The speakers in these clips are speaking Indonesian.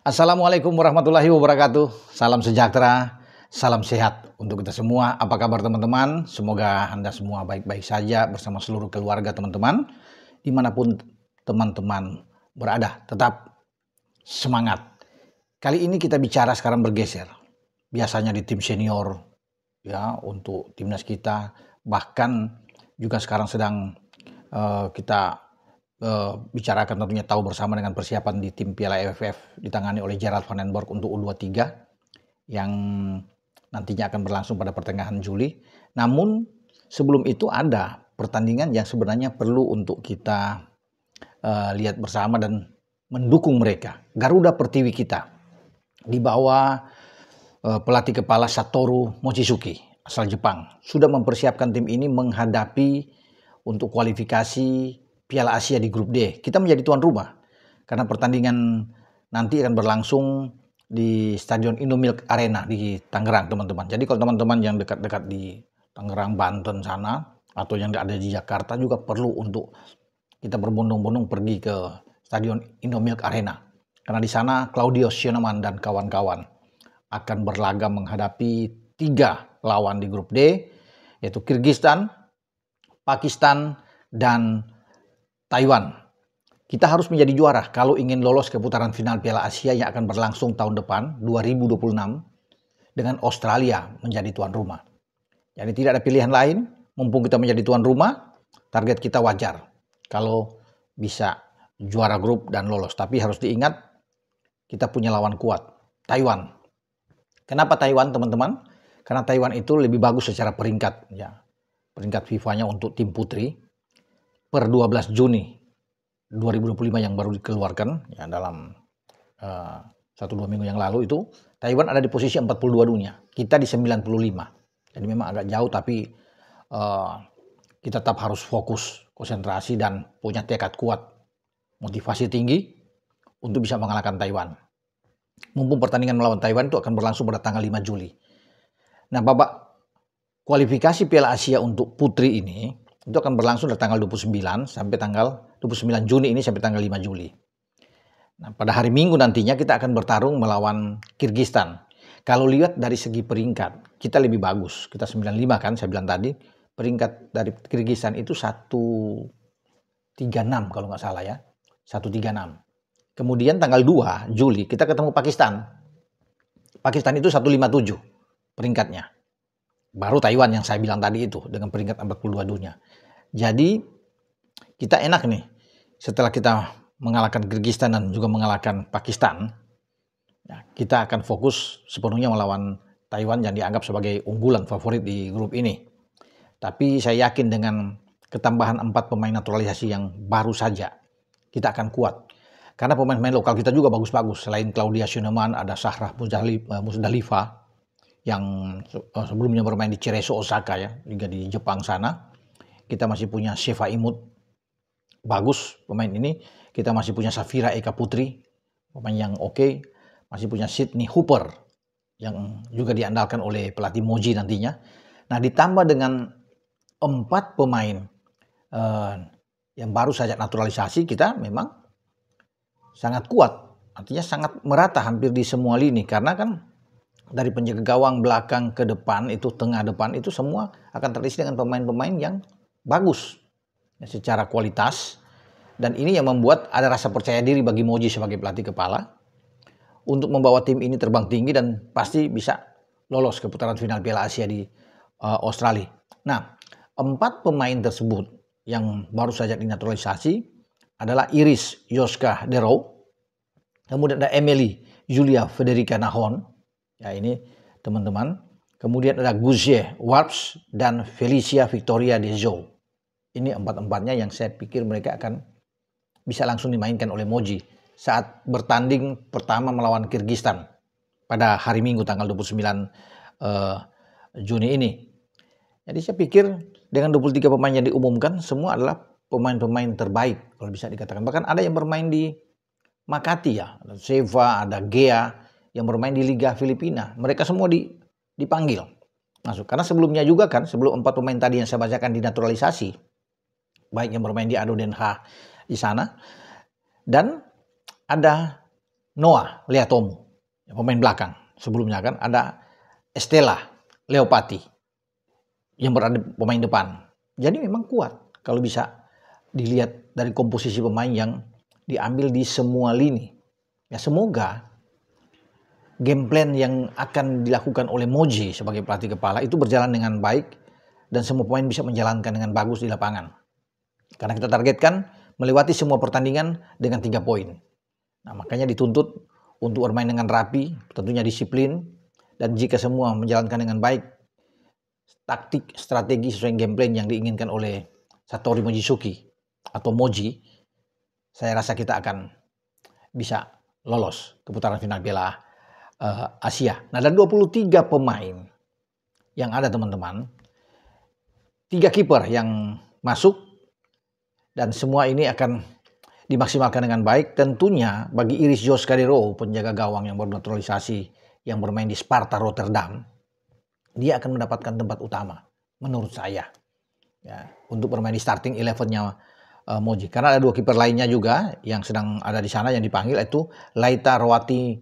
Assalamualaikum warahmatullahi wabarakatuh. Salam sejahtera, salam sehat untuk kita semua. Apa kabar teman-teman? Semoga Anda semua baik-baik saja bersama seluruh keluarga teman-teman. Dimanapun teman-teman berada, tetap semangat. Kali ini kita bicara sekarang bergeser. Biasanya di tim senior, ya untuk timnas kita. Bahkan juga sekarang sedang kita bicarakan tentunya tahu bersama dengan persiapan di tim Piala AFF ditangani oleh Gerald van den Borg untuk U23 yang nantinya akan berlangsung pada pertengahan Juli. Namun sebelum itu ada pertandingan yang sebenarnya perlu untuk kita lihat bersama dan mendukung mereka. Garuda Pertiwi kita di bawah pelatih kepala Satoru Mochizuki asal Jepang sudah mempersiapkan tim ini menghadapi untuk kualifikasi Piala Asia di grup D. Kita menjadi tuan rumah karena pertandingan nanti akan berlangsung di Stadion Indomilk Arena di Tangerang, teman-teman. Jadi kalau teman-teman yang dekat-dekat di Tangerang, Banten sana atau yang ada di Jakarta juga perlu untuk kita berbondong-bondong pergi ke Stadion Indomilk Arena. Karena di sana Claudio Schienemann dan kawan-kawan akan berlaga menghadapi 3 lawan di grup D, yaitu Kirgistan, Pakistan, dan Taiwan. Kita harus menjadi juara kalau ingin lolos ke putaran final Piala Asia yang akan berlangsung tahun depan 2026 dengan Australia menjadi tuan rumah. Jadi tidak ada pilihan lain, mumpung kita menjadi tuan rumah, target kita wajar kalau bisa juara grup dan lolos. Tapi harus diingat kita punya lawan kuat, Taiwan. Kenapa Taiwan, teman-teman? Karena Taiwan itu lebih bagus secara peringkat, ya. Peringkat FIFA-nya untuk tim putri per 12 Juni 2025 yang baru dikeluarkan ya dalam 1-2 minggu yang lalu itu Taiwan ada di posisi 42 dunia, kita di 95. Jadi memang agak jauh tapi kita tetap harus fokus, konsentrasi dan punya tekad kuat, motivasi tinggi untuk bisa mengalahkan Taiwan. Mumpung pertandingan melawan Taiwan itu akan berlangsung pada tanggal 5 Juli. Nah, babak kualifikasi Piala Asia untuk putri ini itu akan berlangsung dari tanggal 29 sampai tanggal 29 Juni ini sampai tanggal 5 Juli. Nah, pada hari Minggu nantinya kita akan bertarung melawan Kirgistan. Kalau lihat dari segi peringkat, kita lebih bagus. Kita 95 kan, saya bilang tadi. Peringkat dari Kirgistan itu 136 kalau nggak salah ya. 136. Kemudian tanggal 2 Juli kita ketemu Pakistan. Pakistan itu 157 peringkatnya. Baru Taiwan yang saya bilang tadi itu dengan peringkat 42 dunia. Jadi kita enak nih setelah kita mengalahkan Kirgistan dan juga mengalahkan Pakistan. Ya, kita akan fokus sepenuhnya melawan Taiwan yang dianggap sebagai unggulan favorit di grup ini. Tapi saya yakin dengan ketambahan 4 pemain naturalisasi yang baru saja kita akan kuat. Karena pemain-pemain lokal kita juga bagus-bagus. Selain Claudia Schienemann ada Sahrah Musdalifah yang sebelumnya bermain di Cerezo Osaka ya, liga di Jepang sana. Kita masih punya Sheva Imut, bagus pemain ini. Kita masih punya Safira Eka Putri, pemain yang oke. Masih punya Sydney Hooper yang juga diandalkan oleh pelatih Moji nantinya. Nah, ditambah dengan 4 pemain yang baru saja naturalisasi, kita memang sangat kuat. Artinya sangat merata hampir di semua lini karena kan dari penjaga gawang belakang ke depan itu tengah depan itu semua akan terisi dengan pemain-pemain yang bagus ya, secara kualitas, dan ini yang membuat ada rasa percaya diri bagi Moji sebagai pelatih kepala untuk membawa tim ini terbang tinggi dan pasti bisa lolos ke putaran final Piala Asia di Australia. Nah, 4 pemain tersebut yang baru saja dinaturalisasi adalah Iris Yoska Dero, kemudian ada Emily Julia Federica Nahon, ya ini teman-teman. Kemudian ada Guzie Warps dan Felicia Victoria Dezo. Ini 4-empatnya yang saya pikir mereka akan bisa langsung dimainkan oleh Moji saat bertanding pertama melawan Kirgistan pada hari Minggu tanggal 29 Juni ini. Jadi saya pikir dengan 23 pemain yang diumumkan semua adalah pemain-pemain terbaik kalau bisa dikatakan. Bahkan ada yang bermain di Makati ya, ada Seva, ada Gea yang bermain di Liga Filipina. Mereka semua dipanggil masuk. Karena sebelumnya juga kan, sebelum 4 pemain tadi yang saya bacakan dinaturalisasi, baik yang bermain di ADO Den Haag di sana, dan ada Noah Leatomu, pemain belakang. Sebelumnya kan ada Estela Leopati yang berada pemain depan. Jadi memang kuat kalau bisa dilihat dari komposisi pemain yang diambil di semua lini. Ya semoga game plan yang akan dilakukan oleh Moji sebagai pelatih kepala itu berjalan dengan baik dan semua pemain bisa menjalankan dengan bagus di lapangan. Karena kita targetkan melewati semua pertandingan dengan 3 poin. Nah, makanya dituntut untuk bermain dengan rapi, tentunya disiplin, dan jika semua menjalankan dengan baik, taktik, strategi sesuai game plan yang diinginkan oleh Satoru Mochizuki atau Moji, saya rasa kita akan bisa lolos ke putaran final Piala Asia. Nah, dari 23 pemain yang ada teman-teman, 3 kiper yang masuk dan semua ini akan dimaksimalkan dengan baik. Tentunya bagi Iris Joscadero, penjaga gawang yang baru naturalisasi yang bermain di Sparta Rotterdam, dia akan mendapatkan tempat utama menurut saya ya, untuk bermain di starting 11-nya Moji. Karena ada 2 kiper lainnya juga yang sedang ada di sana yang dipanggil, itu Laita Rawati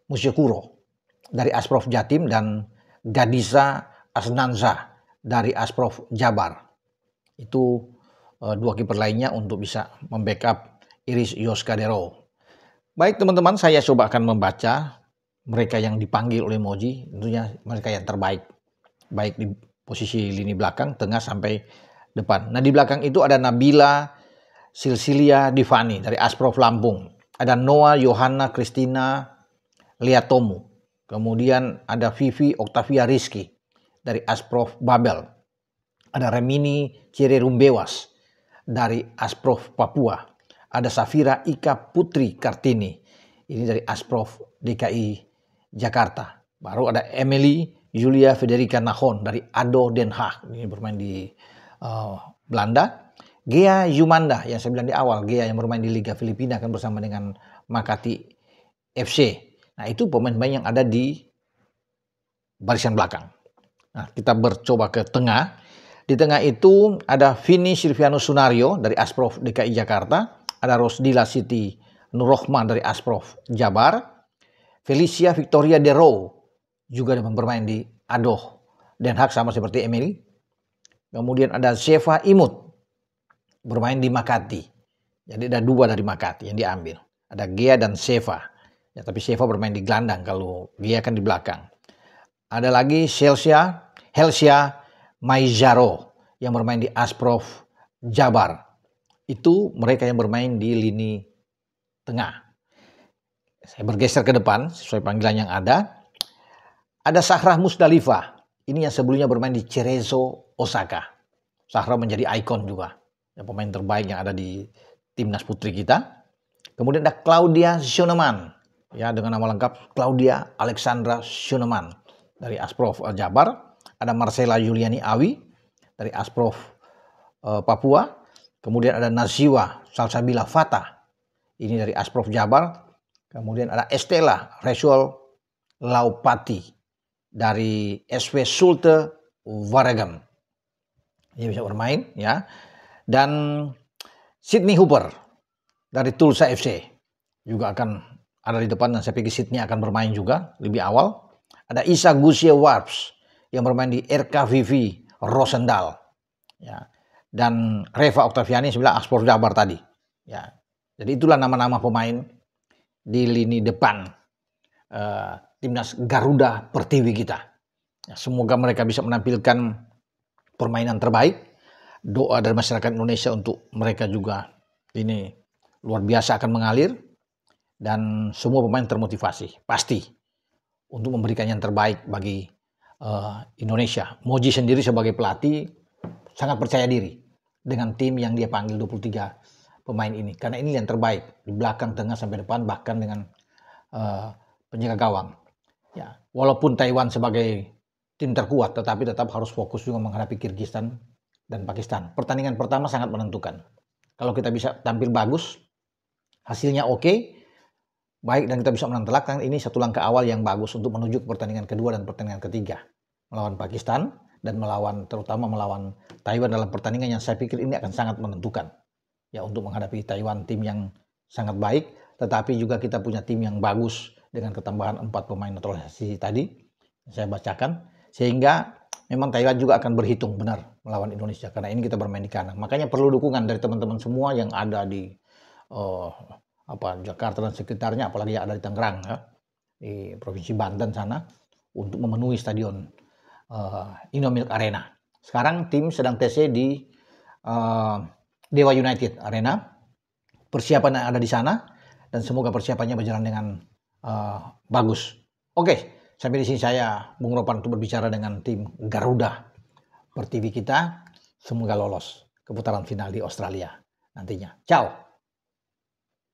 Musyokuro dari Asprof Jatim dan Gadisa Asnanza dari Asprof Jabar. Itu 2 kiper lainnya untuk bisa membackup Iris Joscadero. Baik teman-teman, saya coba akan membaca mereka yang dipanggil oleh Moji, tentunya mereka yang terbaik, baik di posisi lini belakang, tengah sampai depan. Nah, di belakang itu ada Nabila Silsilia Divani dari Asprof Lampung, ada Noah Yohana Christina Leatomu, kemudian ada Vivi Octavia Rizky dari Asprof Babel, ada Remini Cirerumbewas dari Asprof Papua, ada Safira Ika Putri Kartini, ini dari Asprof DKI Jakarta. Baru ada Emily Julia Federica Nahon dari ADO Den Haag, ini bermain di Belanda. Gea Yumanda yang saya bilang di awal, Gea yang bermain di Liga Filipina kan bersama dengan Makati FC. Nah, itu pemain-pemain yang ada di barisan belakang. Nah, kita bercoba ke tengah. Di tengah itu ada Vini Silviano Sunario dari Asprof DKI Jakarta, ada Rosdila Siti Nurrohman dari Asprof Jabar, Felicia Victoria Dero juga bermain di ADO Den Haag sama seperti Emily. Kemudian ada Sheva Imut bermain di Makati. Jadi ada 2 dari Makati yang diambil. Ada Gea dan Sheva. Ya, tapi Sheva bermain di gelandang, kalau Gea kan di belakang. Ada lagi Helsia Maizaro yang bermain di Asprof Jabar. Itu mereka yang bermain di lini tengah. Saya bergeser ke depan sesuai panggilan yang ada. Ada Sahrah Musdalifah. Ini yang sebelumnya bermain di Cerezo Osaka. Sahrah menjadi ikon juga, ya, pemain terbaik yang ada di timnas putri kita. Kemudian ada Claudia Schoenemann, ya, dengan nama lengkap Claudia Alexandra Schoenemann dari Asprof Jabar. Ada Marcela Juliani Awi dari Asprof Papua. Kemudian ada Naziwa Salsabila Fatah, ini dari Asprof Jabar. Kemudian ada Estela Resuel Laupati dari SV Sulte Waregem, ini bisa bermain ya. Dan Sydney Hooper dari Tulsa FC juga akan ada di depan, dan saya pikir Sydney akan bermain juga lebih awal. Ada Isa Gusie Warps yang bermain di RKVV Rosendal, ya. Dan Reva Octaviani sebelah Asprof Jabar tadi, ya. Jadi itulah nama-nama pemain di lini depan timnas Garuda Pertiwi kita. Ya, semoga mereka bisa menampilkan permainan terbaik. Doa dari masyarakat Indonesia untuk mereka juga ini luar biasa akan mengalir, dan semua pemain termotivasi pasti untuk memberikan yang terbaik bagi Indonesia. Moji sendiri sebagai pelatih sangat percaya diri dengan tim yang dia panggil 23 pemain ini, karena ini yang terbaik di belakang, tengah sampai depan, bahkan dengan penjaga gawang. Ya, walaupun Taiwan sebagai tim terkuat, tetapi tetap harus fokus juga menghadapi Kyrgyzstan dan Pakistan. Pertandingan pertama sangat menentukan. Kalau kita bisa tampil bagus, hasilnya oke, baik, dan kita bisa menang telak, kan ini satu langkah awal yang bagus untuk menuju ke pertandingan kedua dan pertandingan ketiga melawan Pakistan dan terutama melawan Taiwan, dalam pertandingan yang saya pikir ini akan sangat menentukan ya untuk menghadapi Taiwan, tim yang sangat baik, tetapi juga kita punya tim yang bagus dengan ketambahan 4 pemain naturalisasi tadi saya bacakan, sehingga memang Thailand juga akan berhitung benar melawan Indonesia karena ini kita bermain di kandang. Makanya perlu dukungan dari teman-teman semua yang ada di Jakarta dan sekitarnya, apalagi yang ada di Tangerang ya, di Provinsi Banten sana, untuk memenuhi stadion Indomilk Arena. Sekarang tim sedang TC di Dewa United Arena. Persiapan yang ada di sana dan semoga persiapannya berjalan dengan bagus. Oke, sampai di sini saya Bung Ropan untuk berbicara dengan tim Garuda Pertiwi kita. Semoga lolos ke putaran final di Australia nantinya. Ciao.